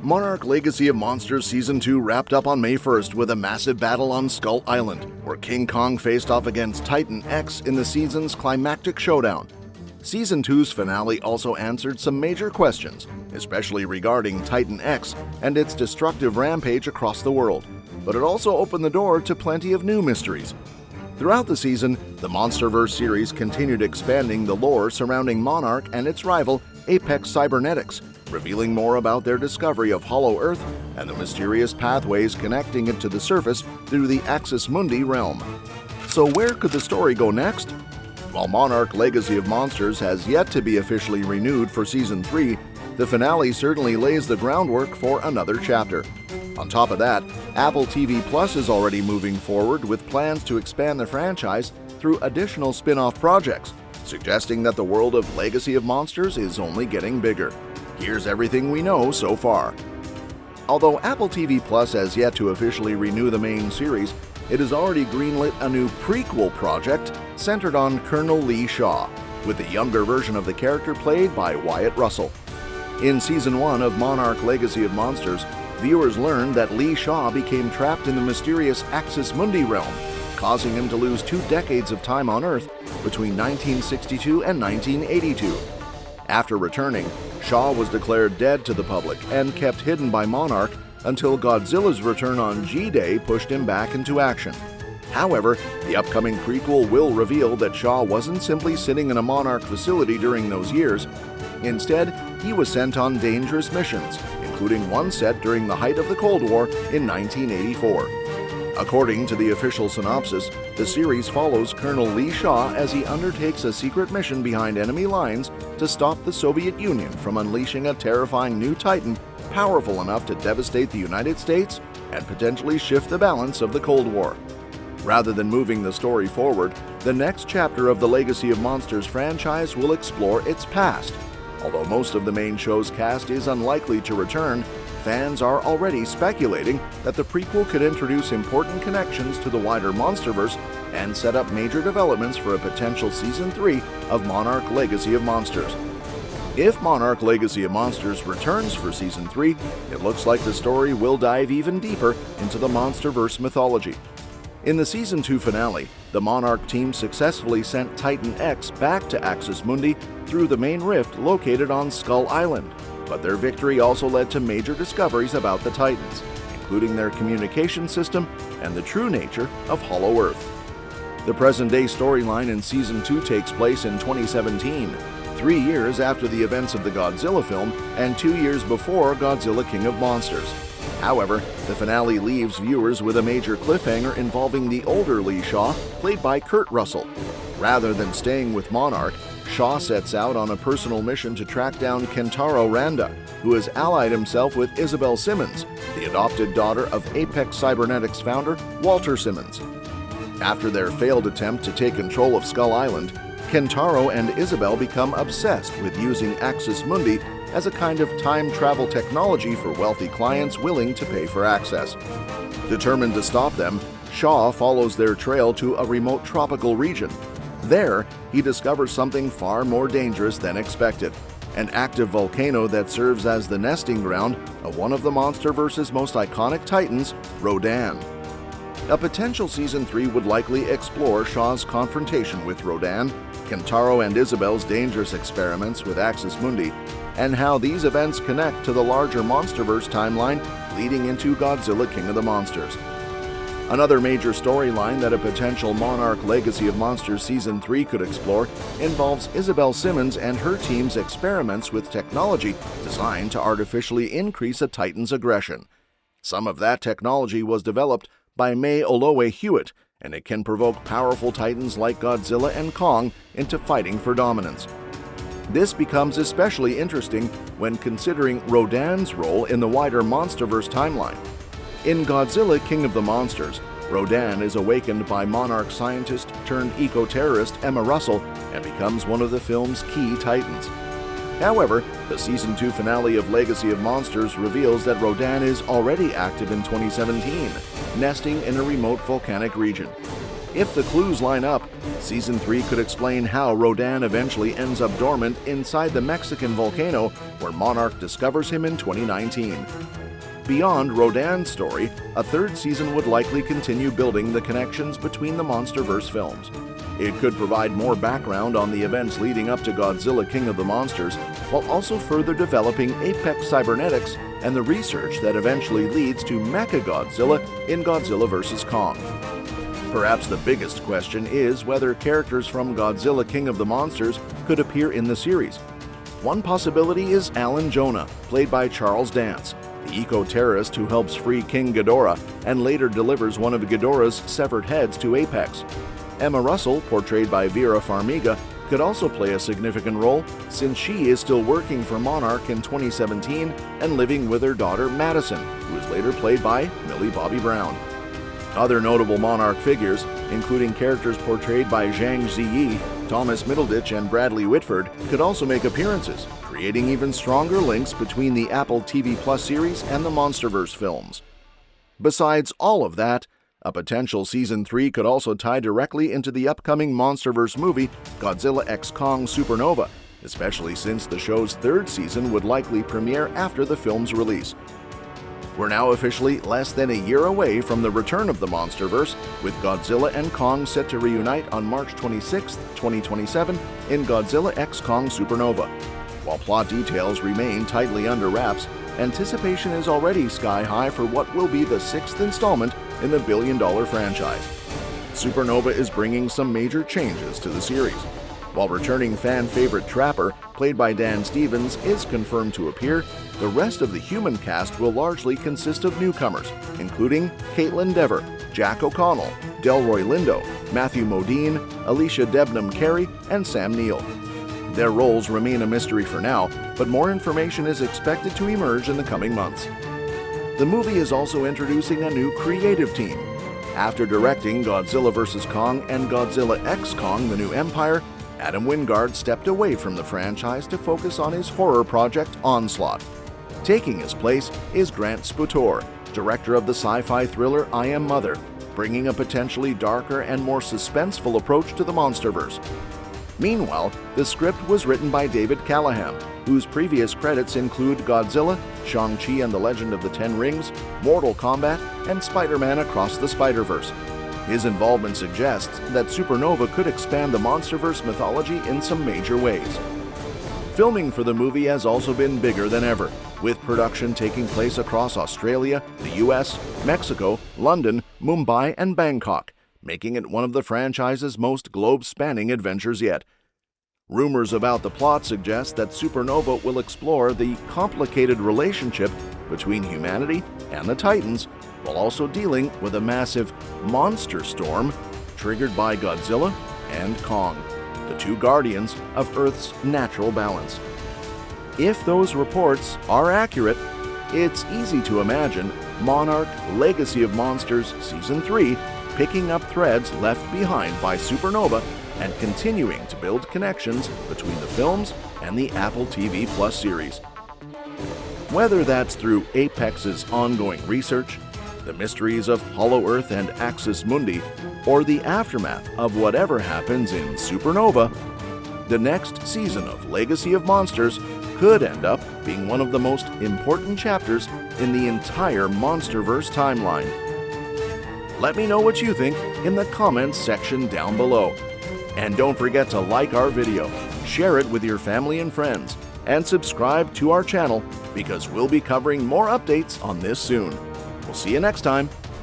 Monarch Legacy of Monsters Season 2 wrapped up on May 1st with a massive battle on Skull Island, where King Kong faced off against Titan X in the season's climactic showdown. Season 2's finale also answered some major questions, especially regarding Titan X and its destructive rampage across the world, but it also opened the door to plenty of new mysteries. Throughout the season, the MonsterVerse series continued expanding the lore surrounding Monarch and its rival, Apex Cybernetics, revealing more about their discovery of Hollow Earth and the mysterious pathways connecting it to the surface through the Axis Mundi realm. So where could the story go next? While Monarch Legacy of Monsters has yet to be officially renewed for Season 3, the finale certainly lays the groundwork for another chapter. On top of that, Apple TV Plus is already moving forward with plans to expand the franchise through additional spin-off projects, suggesting that the world of Legacy of Monsters is only getting bigger. Here's everything we know so far. Although Apple TV Plus has yet to officially renew the main series, it has already greenlit a new prequel project centered on Colonel Lee Shaw, with the younger version of the character played by Wyatt Russell. In Season 1 of Monarch Legacy of Monsters, viewers learned that Lee Shaw became trapped in the mysterious Axis Mundi realm, causing him to lose 2 decades of time on Earth between 1962 and 1982. After returning, Shaw was declared dead to the public and kept hidden by Monarch until Godzilla's return on G-Day pushed him back into action. However, the upcoming prequel will reveal that Shaw wasn't simply sitting in a Monarch facility during those years. Instead, he was sent on dangerous missions, including one set during the height of the Cold War in 1984. According to the official synopsis, the series follows Colonel Lee Shaw as he undertakes a secret mission behind enemy lines to stop the Soviet Union from unleashing a terrifying new Titan powerful enough to devastate the United States and potentially shift the balance of the Cold War. Rather than moving the story forward, the next chapter of the Legacy of Monsters franchise will explore its past. Although most of the main show's cast is unlikely to return, fans are already speculating that the prequel could introduce important connections to the wider MonsterVerse and set up major developments for a potential Season 3 of Monarch Legacy of Monsters. If Monarch Legacy of Monsters returns for Season 3, it looks like the story will dive even deeper into the MonsterVerse mythology. In the Season 2 finale, the Monarch team successfully sent Titan X back to Axis Mundi through the main rift located on Skull Island, but their victory also led to major discoveries about the Titans, including their communication system and the true nature of Hollow Earth. The present-day storyline in Season 2 takes place in 2017, 3 years after the events of the Godzilla film and 2 years before Godzilla King of Monsters. However, the finale leaves viewers with a major cliffhanger involving the older Lee Shaw, played by Kurt Russell. Rather than staying with Monarch, Shaw sets out on a personal mission to track down Kentaro Randa, who has allied himself with Isabel Simmons, the adopted daughter of Apex Cybernetics founder Walter Simmons. After their failed attempt to take control of Skull Island, Kentaro and Isabel become obsessed with using Axis Mundi as a kind of time travel technology for wealthy clients willing to pay for access. Determined to stop them, Shaw follows their trail to a remote tropical region. There, he discovers something far more dangerous than expected, an active volcano that serves as the nesting ground of one of the MonsterVerse's most iconic titans, Rodan. A potential Season 3 would likely explore Shaw's confrontation with Rodan, Kentaro and Isabel's dangerous experiments with Axis Mundi, and how these events connect to the larger MonsterVerse timeline leading into Godzilla King of the Monsters. Another major storyline that a potential Monarch Legacy of Monsters Season 3 could explore involves Isabel Simmons and her team's experiments with technology designed to artificially increase a Titan's aggression. Some of that technology was developed by May Olowe Hewitt, and it can provoke powerful Titans like Godzilla and Kong into fighting for dominance. This becomes especially interesting when considering Rodan's role in the wider MonsterVerse timeline. In Godzilla King of the Monsters, Rodan is awakened by Monarch scientist turned eco-terrorist Emma Russell and becomes one of the film's key Titans. However, the Season 2 finale of Legacy of Monsters reveals that Rodan is already active in 2017, nesting in a remote volcanic region. If the clues line up, Season 3 could explain how Rodan eventually ends up dormant inside the Mexican volcano where Monarch discovers him in 2019. Beyond Rodan's story, a third season would likely continue building the connections between the MonsterVerse films. It could provide more background on the events leading up to Godzilla King of the Monsters, while also further developing Apex cybernetics and the research that eventually leads to Mechagodzilla in Godzilla vs. Kong. Perhaps the biggest question is whether characters from Godzilla King of the Monsters could appear in the series. One possibility is Alan Jonah, played by Charles Dance, the eco-terrorist who helps free King Ghidorah and later delivers one of Ghidorah's severed heads to Apex. Emma Russell, portrayed by Vera Farmiga, could also play a significant role since she is still working for Monarch in 2017 and living with her daughter Madison, who is later played by Millie Bobby Brown. Other notable Monarch figures, including characters portrayed by Zhang Ziyi, Thomas Middleditch, and Bradley Whitford, could also make appearances, creating even stronger links between the Apple TV Plus series and the MonsterVerse films. Besides all of that, a potential Season 3 could also tie directly into the upcoming MonsterVerse movie Godzilla x Kong Supernova, especially since the show's third season would likely premiere after the film's release. We're now officially less than a year away from the return of the MonsterVerse, with Godzilla and Kong set to reunite on March 26, 2027 in Godzilla x Kong Supernova. While plot details remain tightly under wraps, anticipation is already sky-high for what will be the sixth installment in the billion-dollar franchise. Supernova is bringing some major changes to the series. While returning fan-favorite Trapper, played by Dan Stevens, is confirmed to appear, the rest of the human cast will largely consist of newcomers, including Caitlin Dever, Jack O'Connell, Delroy Lindo, Matthew Modine, Alicia Debnam Carey, and Sam Neill. Their roles remain a mystery for now, but more information is expected to emerge in the coming months. The movie is also introducing a new creative team. After directing Godzilla vs. Kong and Godzilla x Kong: The New Empire, Adam Wingard stepped away from the franchise to focus on his horror project Onslaught. Taking his place is Grant Sputor, director of the sci-fi thriller I Am Mother, bringing a potentially darker and more suspenseful approach to the MonsterVerse. Meanwhile, the script was written by David Callahan, whose previous credits include Godzilla, Shang-Chi and the Legend of the Ten Rings, Mortal Kombat, and Spider-Man Across the Spider-Verse. His involvement suggests that Supernova could expand the MonsterVerse mythology in some major ways. Filming for the movie has also been bigger than ever, with production taking place across Australia, the US, Mexico, London, Mumbai, and Bangkok, making it one of the franchise's most globe-spanning adventures yet. Rumors about the plot suggest that Supernova will explore the complicated relationship between humanity and the Titans, while also dealing with a massive monster storm triggered by Godzilla and Kong, the two guardians of Earth's natural balance. If those reports are accurate, it's easy to imagine Monarch: Legacy of Monsters Season 3 picking up threads left behind by Supernova and continuing to build connections between the films and the Apple TV Plus series. Whether that's through Apex's ongoing research, the mysteries of Hollow Earth and Axis Mundi, or the aftermath of whatever happens in Supernova, the next season of Legacy of Monsters could end up being one of the most important chapters in the entire MonsterVerse timeline. Let me know what you think in the comments section down below. And don't forget to like our video, share it with your family and friends, and subscribe to our channel because we'll be covering more updates on this soon. We'll see you next time.